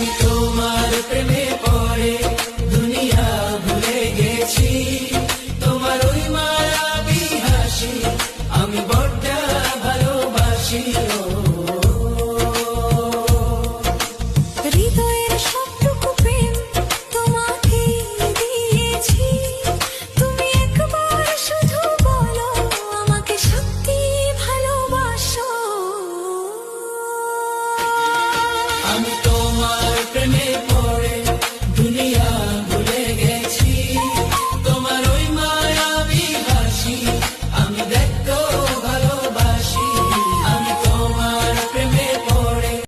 আমি তোমার প্রেমে পড়ে দুনিয়া ভুলে গেছি, তোমার ওই মায়াবী হাসি আমি বড্ড ভালোবাসি। হৃদয়ের সবটুকু প্রেম তোমাকে দিয়েছি, তুমি একবার শুধু বলো আমাকে সত্যি ভালোবাসো। আমি